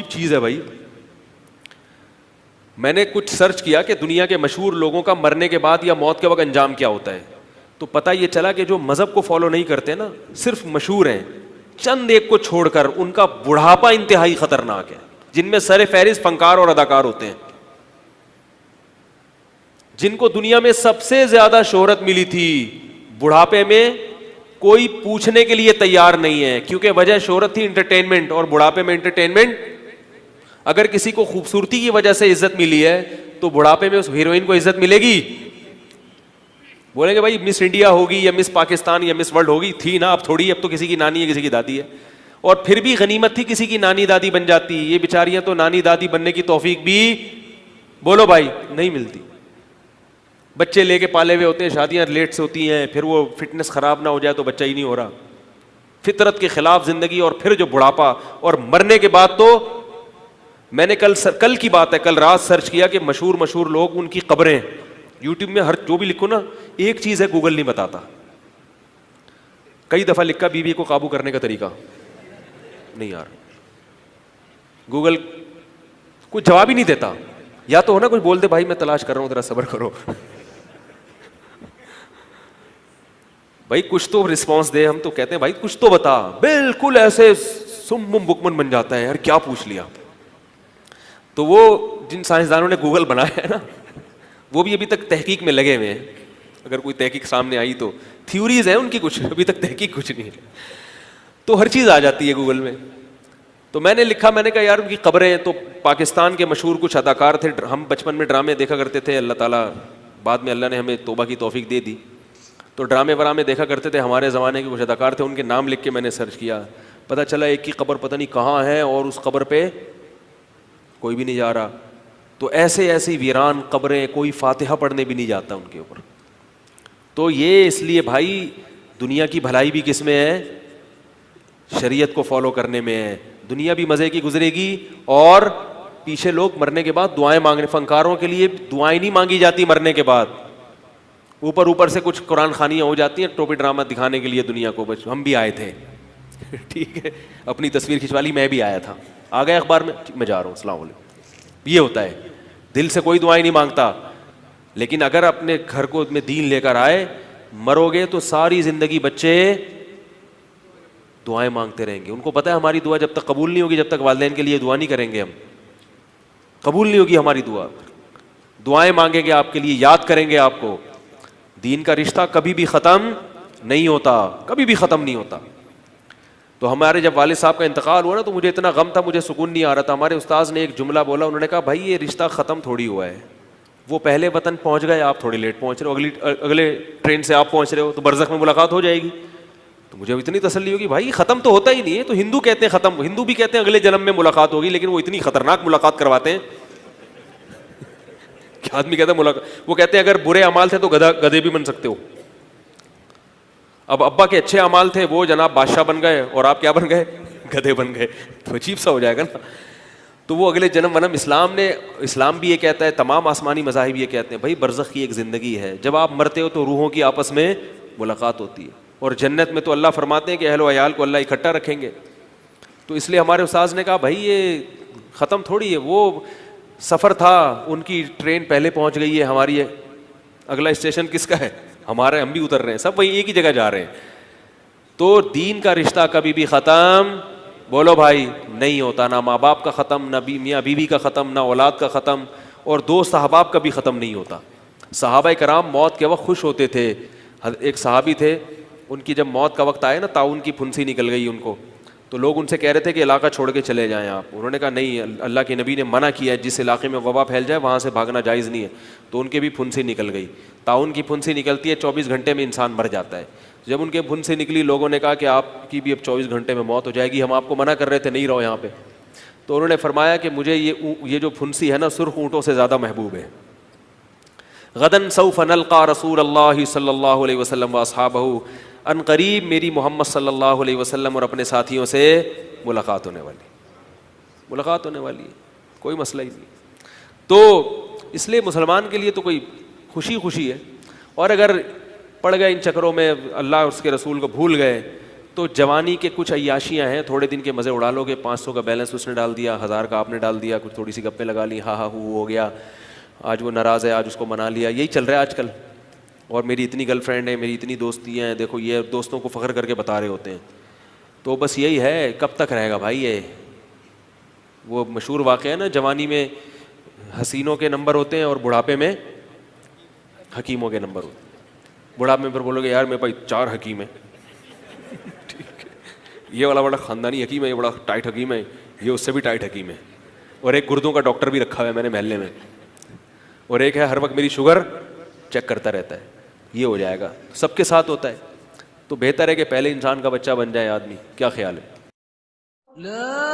عجیب چیز ہے بھائی. میں نے کچھ سرچ کیا کہ دنیا کے مشہور لوگوں کا مرنے کے بعد یا موت کے وقت انجام کیا ہوتا ہے, تو پتہ یہ چلا کہ جو مذہب کو فالو نہیں کرتے نا, صرف مشہور ہیں, چند ایک کو چھوڑ کر ان کا بڑھاپا انتہائی خطرناک ہے, جن میں سر فہرست فنکار اور اداکار ہوتے ہیں, جن کو دنیا میں سب سے زیادہ شہرت ملی تھی, بڑھاپے میں کوئی پوچھنے کے لیے تیار نہیں ہے, کیونکہ وجہ شہرت تھی انٹرٹینمنٹ, اور بڑھاپے میں انٹرٹینمنٹ. اگر کسی کو خوبصورتی کی وجہ سے عزت ملی ہے تو بڑھاپے میں اس ہیروئن کو عزت ملے گی؟ بولیں گے بھائی مس انڈیا ہوگی یا مس پاکستان یا مس ورلڈ ہوگی, تھی نا, اب تھوڑی, اب تو کسی کی نانی ہے کسی کی دادی ہے, اور پھر بھی غنیمت تھی کسی کی نانی دادی بن جاتی. یہ بیچاریاں تو نانی دادی بننے کی توفیق بھی, بولو بھائی, نہیں ملتی. بچے لے کے پالے ہوئے ہوتے ہیں, شادیاں لیٹ سے ہوتی ہیں, پھر وہ فٹنس خراب نہ ہو جائے تو بچہ ہی نہیں ہو رہا, فطرت کے خلاف زندگی, اور پھر جو بڑھاپا, اور مرنے کے بعد تو میں نے کل کی بات ہے, کل رات سرچ کیا کہ مشہور لوگ, ان کی قبریں یوٹیوب میں, ہر جو بھی لکھو نا, ایک چیز ہے گوگل نہیں بتاتا. کئی دفعہ لکھا بیوی کو قابو کرنے کا طریقہ, نہیں یار, گوگل کوئی جواب ہی نہیں دیتا. یا تو ہونا کچھ بول دے بھائی میں تلاش کر رہا ہوں ذرا صبر کرو. بھائی کچھ تو رسپانس دے, ہم تو کہتے ہیں بھائی کچھ تو بتا, بالکل ایسے سم بکمن بن جاتا ہے, یار کیا پوچھ لیا. تو وہ جن سائنسدانوں نے گوگل بنایا ہے نا, وہ بھی ابھی تک تحقیق میں لگے ہوئے ہیں. اگر کوئی تحقیق سامنے آئی تو, تھیوریز ہیں ان کی کچھ, ابھی تک تحقیق کچھ نہیں ہے, تو ہر چیز آ جاتی ہے گوگل میں. تو میں نے لکھا, میں نے کہا یار ان کی قبریں, تو پاکستان کے مشہور کچھ اداکار تھے, ہم بچپن میں ڈرامے دیکھا کرتے تھے, اللہ تعالیٰ بعد میں اللہ نے ہمیں توبہ کی توفیق دے دی, تو ڈرامے ورامے دیکھا کرتے تھے. ہمارے زمانے کے کچھ اداکار تھے, ان کے نام لکھ کے میں نے سرچ کیا, پتہ چلا ایک کی قبر پتہ نہیں کہاں ہے, اور اس قبر پہ کوئی بھی نہیں جا رہا. تو ایسی ویران قبریں, کوئی فاتحہ پڑھنے بھی نہیں جاتا ان کے اوپر. تو یہ اس لیے بھائی دنیا کی بھلائی بھی کس میں ہے؟ شریعت کو فالو کرنے میں ہے. دنیا بھی مزے کی گزرے گی, اور پیچھے لوگ مرنے کے بعد دعائیں مانگنے, فنکاروں کے لیے دعائیں نہیں مانگی جاتی مرنے کے بعد, اوپر سے کچھ قرآن خوانیاں ہو جاتی ہیں ٹوپی ڈرامہ دکھانے کے لیے دنیا کو. بس ہم بھی آئے تھے, ٹھیک ہے, اپنی تصویر کھنچوا لی, میں بھی آیا تھا, آ گیا اخبار میں جا رہا ہوں, السلام علیکم. یہ ہوتا ہے, دل سے کوئی دعائیں نہیں مانگتا. لیکن اگر اپنے گھر کو میں دین لے کر آئے, مرو گے تو ساری زندگی بچے دعائیں مانگتے رہیں گے. ان کو پتہ ہے ہماری دعا جب تک قبول نہیں ہوگی, جب تک والدین کے لیے دعا نہیں کریں گے, ہم قبول نہیں ہوگی ہماری دعا. دعائیں مانگیں گے آپ کے لیے, یاد کریں گے آپ کو. دین کا رشتہ کبھی بھی ختم نہیں ہوتا, کبھی بھی ختم نہیں ہوتا. تو ہمارے جب والد صاحب کا انتقال ہوا نا, تو مجھے اتنا غم تھا, مجھے سکون نہیں آ رہا تھا. ہمارے استاذ نے ایک جملہ بولا, انہوں نے کہا بھائی یہ رشتہ ختم تھوڑی ہوا ہے, وہ پہلے وطن پہنچ گئے, آپ تھوڑی لیٹ پہنچ رہے ہو, اگلے ٹرین سے آپ پہنچ رہے ہو, تو برزخ میں ملاقات ہو جائے گی. تو مجھے اتنی تسلی ہوگی بھائی ختم تو ہوتا ہی نہیں ہے. تو ہندو کہتے ہیں ختم, ہندو بھی کہتے ہیں اگلے جنم میں ملاقات ہوگی, لیکن وہ اتنی خطرناک ملاقات کرواتے ہیں کہ آدمی کہتا ہے ملاقات, وہ کہتے ہیں اگر برے اعمال تھے تو گدھے بھی بن سکتے ہو. اب ابا کے اچھے اعمال تھے, وہ جناب بادشاہ بن گئے, اور آپ کیا بن گئے؟ گدھے بن گئے. تو عجیب سا ہو جائے گا نا. تو وہ اگلے جنم ونم, اسلام بھی یہ کہتا ہے, تمام آسمانی مذاہب یہ کہتے ہیں بھائی برزخ کی ایک زندگی ہے, جب آپ مرتے ہو تو روحوں کی آپس میں ملاقات ہوتی ہے. اور جنت میں تو اللہ فرماتے ہیں کہ اہل و عیال کو اللہ اکٹھا رکھیں گے. تو اس لیے ہمارے استاذ نے کہا بھائی یہ ختم تھوڑی ہے, وہ سفر تھا, ان کی ٹرین پہلے پہنچ گئی ہے, ہماری اگلا اسٹیشن کس کا ہے؟ ہمارا, ہم بھی اتر رہے ہیں, سب وہی ایک ہی جگہ جا رہے ہیں. تو دین کا رشتہ کبھی بھی ختم, بولو بھائی, نہیں ہوتا. نہ ماں باپ کا ختم, نہ میاں بیوی کا ختم, نہ اولاد کا ختم, اور دوست احباب کا بھی ختم نہیں ہوتا. صحابہ کرام موت کے وقت خوش ہوتے تھے. ایک صحابی تھے, ان کی جب موت کا وقت آیا نا, طاعون کی پھنسی نکل گئی ان کو, تو لوگ ان سے کہہ رہے تھے کہ علاقہ چھوڑ کے چلے جائیں آپ. انہوں نے کہا نہیں, اللہ کے نبی نے منع کیا ہے, جس علاقے میں وبا پھیل جائے وہاں سے بھاگنا جائز نہیں ہے. تو ان کے بھی پھنسی نکل گئی. طاعون کی پھنسی نکلتی ہے, 24 گھنٹے میں انسان مر جاتا ہے. جب ان کے پھنسی نکلی, لوگوں نے کہا کہ آپ کی بھی اب 24 گھنٹے میں موت ہو جائے گی, ہم آپ کو منع کر رہے تھے نہیں رہو یہاں پہ. تو انہوں نے فرمایا کہ مجھے یہ جو پھنسی ہے نا, سرخ اونٹوں سے زیادہ محبوب ہے. غدن سوف نلقى رسول اللہ صلی اللہ علیہ وسلم واصحابہ, ان قریب میری محمد صلی اللہ علیہ وسلم اور اپنے ساتھیوں سے ملاقات ہونے والی ہے, کوئی مسئلہ ہی نہیں. تو اس لیے مسلمان کے لیے تو کوئی خوشی ہے. اور اگر پڑ گئے ان چکروں میں, اللہ اور اس کے رسول کو بھول گئے, تو جوانی کے کچھ عیاشیاں ہیں, تھوڑے دن کے مزے اڑا لو گے, 500 کا بیلنس اس نے ڈال دیا, 1000 کا آپ نے ڈال دیا, کچھ تھوڑی سی گپیں لگا لی, ہاں ہاں ہو گیا, آج وہ ناراض ہے, آج اس کو منا لیا, یہی چل رہا ہے آج کل. اور میری اتنی گرل فرینڈ ہے, میری اتنی دوستیاں ہیں, دیکھو یہ دوستوں کو فخر کر کے بتا رہے ہوتے ہیں. تو بس یہی ہے, کب تک رہے گا بھائی یہ. وہ مشہور واقعہ ہے نا, جوانی میں حسینوں کے نمبر ہوتے ہیں اور بڑھاپے میں حکیموں کے نمبر ہوتے ہیں. بڑھاپے میں پھر بولو گے یار میرے پاس 4 حکیم ہیں, یہ والا بڑا خاندانی حکیم ہے, یہ بڑا ٹائٹ حکیم ہے, یہ اس سے بھی ٹائٹ حکیم ہے, اور ایک گردوں کا ڈاکٹر بھی رکھا ہوا ہے میں نے محلے میں, اور ایک ہے ہر وقت میری شوگر چیک کرتا رہتا ہے. یہ ہو جائے گا, سب کے ساتھ ہوتا ہے. تو بہتر ہے کہ پہلے انسان کا بچہ بن جائے آدمی. کیا خیال ہے؟